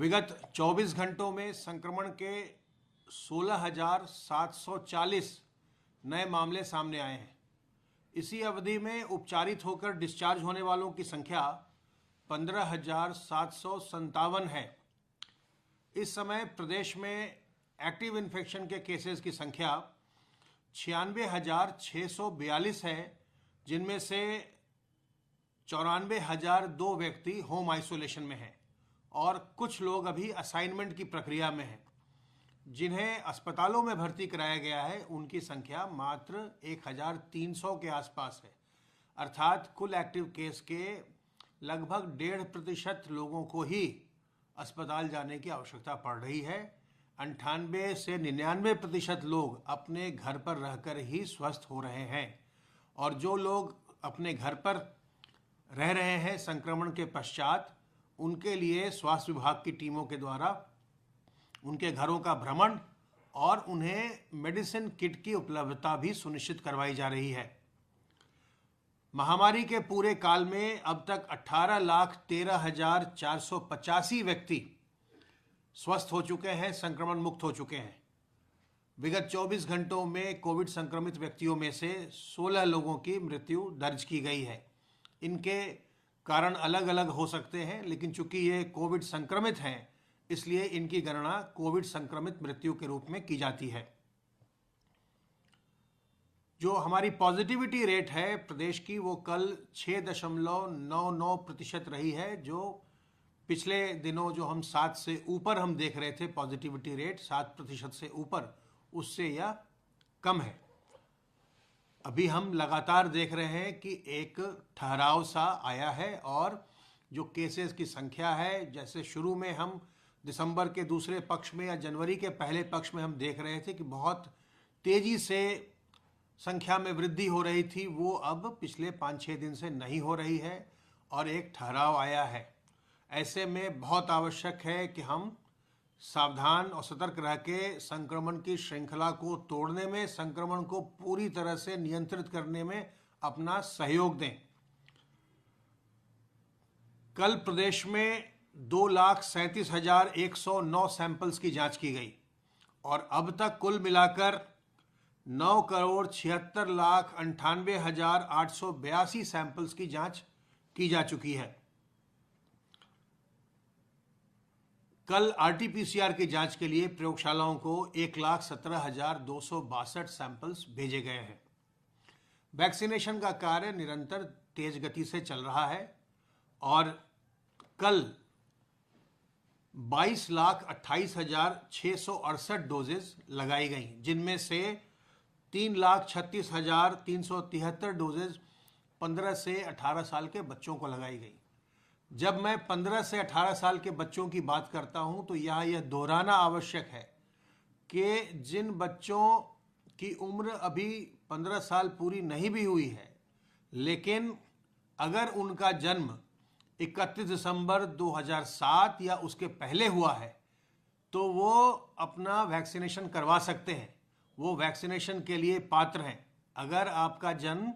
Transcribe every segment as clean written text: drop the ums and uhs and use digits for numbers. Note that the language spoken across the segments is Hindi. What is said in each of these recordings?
विगत 24 घंटों में संक्रमण के 16,740 नए मामले सामने आए हैं। इसी अवधि में उपचारित होकर डिस्चार्ज होने वालों की संख्या 15,757 है। इस समय प्रदेश में एक्टिव इन्फेक्शन के केसेस की संख्या 96,642 है, जिनमें से 94,002 व्यक्ति होम आइसोलेशन में हैं और कुछ लोग अभी असाइनमेंट की प्रक्रिया में हैं। जिन्हें अस्पतालों में भर्ती कराया गया है उनकी संख्या मात्र 1,300 के आसपास है। अर्थात कुल एक्टिव केस के लगभग 1.5% लोगों को ही अस्पताल जाने की आवश्यकता पड़ रही है। 98 से 99% लोग अपने घर पर रहकर ही स्वस्थ हो रहे हैं और जो लोग अपने घर पर रह रहे हैं संक्रमण के पश्चात, उनके लिए स्वास्थ्य विभाग की टीमों के द्वारा उनके घरों का भ्रमण और उन्हें मेडिसिन किट की उपलब्धता भी सुनिश्चित करवाई जा रही है। महामारी के पूरे काल में अब तक 18,13,485 व्यक्ति स्वस्थ हो चुके हैं, संक्रमण मुक्त हो चुके हैं। विगत 24 घंटों में कोविड संक्रमित व्यक्तियों में से 16 लोगों की मृत्यु दर्ज की गई है। इनके कारण अलग अलग हो सकते हैं, लेकिन चूंकि ये कोविड संक्रमित हैं इसलिए इनकी गणना कोविड संक्रमित मृत्यु के रूप में की जाती है। जो हमारी पॉजिटिविटी रेट है प्रदेश की, वो कल 6.99% रही है, जो पिछले दिनों जो हम 7 से ऊपर हम देख रहे थे पॉजिटिविटी रेट 7% से ऊपर, उससे यह कम है। अभी हम लगातार देख रहे हैं कि एक ठहराव सा आया है और जो केसेस की संख्या है, जैसे शुरू में हम दिसंबर के दूसरे पक्ष में या जनवरी के पहले पक्ष में हम देख रहे थे कि बहुत तेज़ी से संख्या में वृद्धि हो रही थी, वो अब पिछले 5-6 दिन से नहीं हो रही है और एक ठहराव आया है। ऐसे में बहुत आवश्यक है कि हम सावधान और सतर्क रह के संक्रमण की श्रृंखला को तोड़ने में, संक्रमण को पूरी तरह से नियंत्रित करने में अपना सहयोग दें। कल प्रदेश में 2,37,109 सैंपल्स की जांच की गई और अब तक कुल मिलाकर 9,76,98,882 सैंपल्स की जांच की जा चुकी है। कल RT-PCR की जांच के लिए प्रयोगशालाओं को 1,17,262 सैंपल्स भेजे गए हैं। वैक्सीनेशन का कार्य निरंतर तेज गति से चल रहा है और कल 22,28,668 डोजेज लगाई गई, जिनमें से 3,36,373 डोजेज 15 से 18 साल के बच्चों को लगाई गई। जब मैं 15 से 18 साल के बच्चों की बात करता हूं तो यहाँ यह दोहराना आवश्यक है कि जिन बच्चों की उम्र अभी 15 साल पूरी नहीं भी हुई है, लेकिन अगर उनका जन्म 31 दिसंबर 2007 या उसके पहले हुआ है तो वो अपना वैक्सीनेशन करवा सकते हैं, वो वैक्सीनेशन के लिए पात्र हैं। अगर आपका जन्म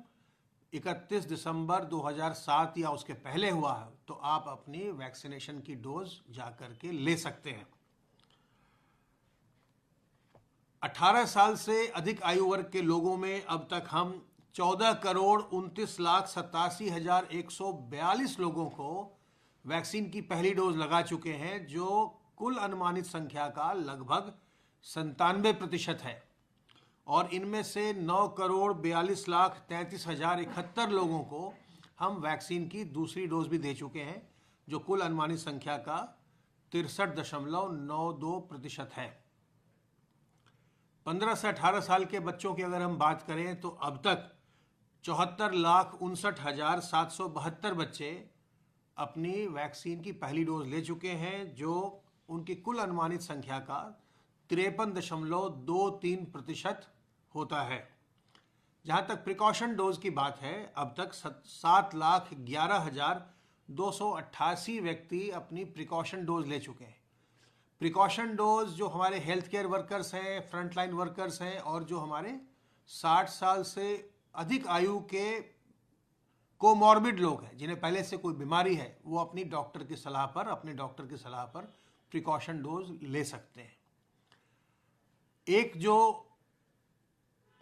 31 दिसंबर 2007 या उसके पहले हुआ है तो आप अपनी वैक्सीनेशन की डोज जाकर के ले सकते हैं। 18 साल से अधिक आयु वर्ग के लोगों में अब तक हम 14,29,87,142 लोगों को वैक्सीन की पहली डोज लगा चुके हैं, जो कुल अनुमानित संख्या का लगभग 97% है और इनमें से 9,42,33,071 लोगों को हम वैक्सीन की दूसरी डोज भी दे चुके हैं, जो कुल अनुमानित संख्या का 63.92% है। 15 से 18 साल के बच्चों की अगर हम बात करें तो अब तक 74,59,772 बच्चे अपनी वैक्सीन की पहली डोज ले चुके हैं, जो उनकी कुल अनुमानित संख्या का 53.23% होता है। जहाँ तक प्रिकॉशन डोज की बात है, अब तक 7,11,288 व्यक्ति अपनी प्रिकॉशन डोज ले चुके हैं। प्रिकॉशन डोज जो हमारे हेल्थ केयर वर्कर्स हैं, फ्रंटलाइन वर्कर्स हैं और जो हमारे 60 साल से अधिक आयु के कोमॉर्बिड लोग हैं, जिन्हें पहले से कोई बीमारी है, वो अपने डॉक्टर की सलाह पर प्रिकॉशन डोज ले सकते हैं। एक जो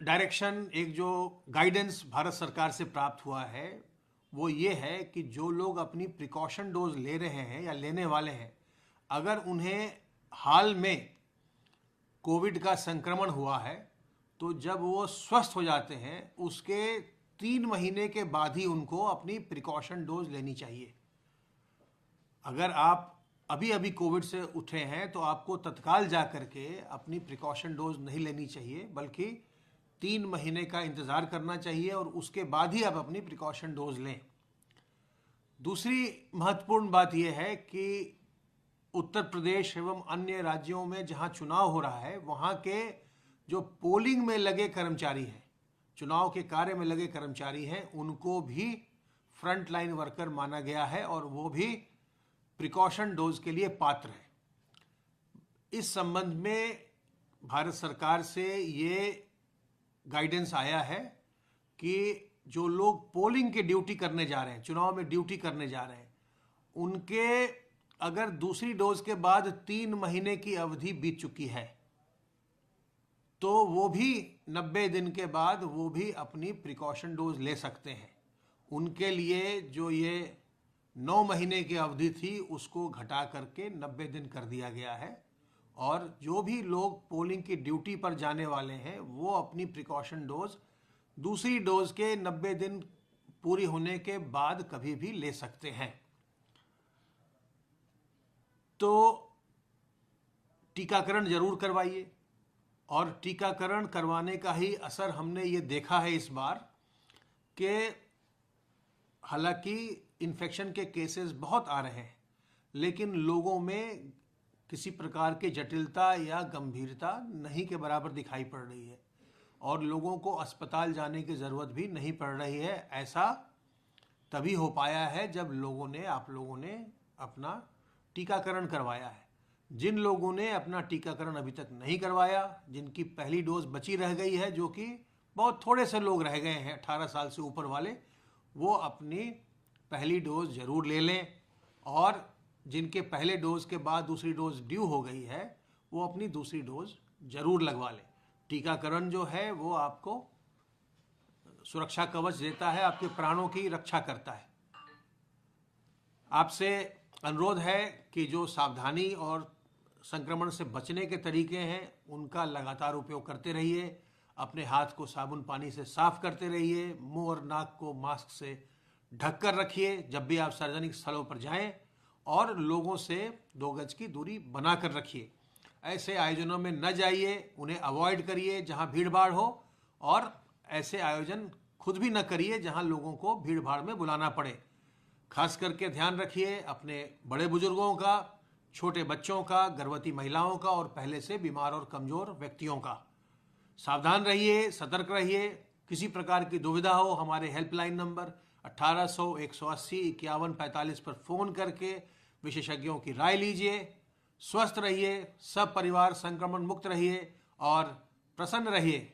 डायरेक्शन, एक जो गाइडेंस भारत सरकार से प्राप्त हुआ है वो ये है कि जो लोग अपनी प्रिकॉशन डोज ले रहे हैं या लेने वाले हैं, अगर उन्हें हाल में कोविड का संक्रमण हुआ है तो जब वो स्वस्थ हो जाते हैं उसके 3 महीने के बाद ही उनको अपनी प्रिकॉशन डोज लेनी चाहिए। अगर आप अभी अभी कोविड से उठे हैं तो आपको तत्काल जा करके अपनी प्रिकॉशन डोज नहीं लेनी चाहिए, बल्कि 3 महीने का इंतज़ार करना चाहिए और उसके बाद ही आप अपनी प्रिकॉशन डोज लें। दूसरी महत्वपूर्ण बात यह है कि उत्तर प्रदेश एवं अन्य राज्यों में जहां चुनाव हो रहा है वहां के जो पोलिंग में लगे कर्मचारी हैं, चुनाव के कार्य में लगे कर्मचारी हैं, उनको भी फ्रंट लाइन वर्कर माना गया है और वो भी प्रिकॉशन डोज के लिए पात्र है। इस संबंध में भारत सरकार से ये गाइडेंस आया है कि जो लोग पोलिंग की ड्यूटी करने जा रहे हैं, चुनाव में ड्यूटी करने जा रहे हैं, उनके अगर दूसरी डोज के बाद 3 महीने की अवधि बीत चुकी है तो वो भी 90 दिन के बाद वो भी अपनी प्रिकॉशन डोज ले सकते हैं। उनके लिए जो ये 9 महीने की अवधि थी उसको घटा करके 90 दिन कर दिया गया है और जो भी लोग पोलिंग की ड्यूटी पर जाने वाले हैं वो अपनी प्रिकॉशन डोज दूसरी डोज के 90 दिन पूरी होने के बाद कभी भी ले सकते हैं। तो टीकाकरण जरूर करवाइए और टीकाकरण करवाने का ही असर हमने ये देखा है इस बार कि हालांकि इन्फेक्शन के केसेस बहुत आ रहे हैं लेकिन लोगों में किसी प्रकार की जटिलता या गंभीरता नहीं के बराबर दिखाई पड़ रही है और लोगों को अस्पताल जाने की ज़रूरत भी नहीं पड़ रही है। ऐसा तभी हो पाया है जब आप लोगों ने अपना टीकाकरण करवाया है। जिन लोगों ने अपना टीकाकरण अभी तक नहीं करवाया, जिनकी पहली डोज बची रह गई है, जो कि बहुत थोड़े से लोग रह गए हैं 18 साल से ऊपर वाले, वो अपनी पहली डोज ज़रूर ले लें और जिनके पहले डोज के बाद दूसरी डोज ड्यू हो गई है वो अपनी दूसरी डोज ज़रूर लगवा लें। टीकाकरण जो है वो आपको सुरक्षा कवच देता है, आपके प्राणों की रक्षा करता है। आपसे अनुरोध है कि जो सावधानी और संक्रमण से बचने के तरीके हैं उनका लगातार उपयोग करते रहिए। अपने हाथ को साबुन पानी से साफ करते रहिए। मुंह और नाक को मास्क से ढक कर रखिए जब भी आप सार्वजनिक स्थलों पर जाएं और लोगों से 2 गज की दूरी बना कर रखिए। ऐसे आयोजनों में न जाइए, उन्हें अवॉइड करिए जहां भीड़ भाड़ हो और ऐसे आयोजन खुद भी न करिए जहां लोगों को भीड़ भाड़ में बुलाना पड़े। खास करके ध्यान रखिए अपने बड़े बुजुर्गों का, छोटे बच्चों का, गर्भवती महिलाओं का और पहले से बीमार और कमज़ोर व्यक्तियों का। सावधान रहिए, सतर्क रहिए। किसी प्रकार की दुविधा हो हमारे हेल्पलाइन नंबर 1800 180 51 45 पर फ़ोन करके विशेषज्ञों की राय लीजिए। स्वस्थ रहिए, सब परिवार संक्रमण मुक्त रहिए और प्रसन्न रहिए।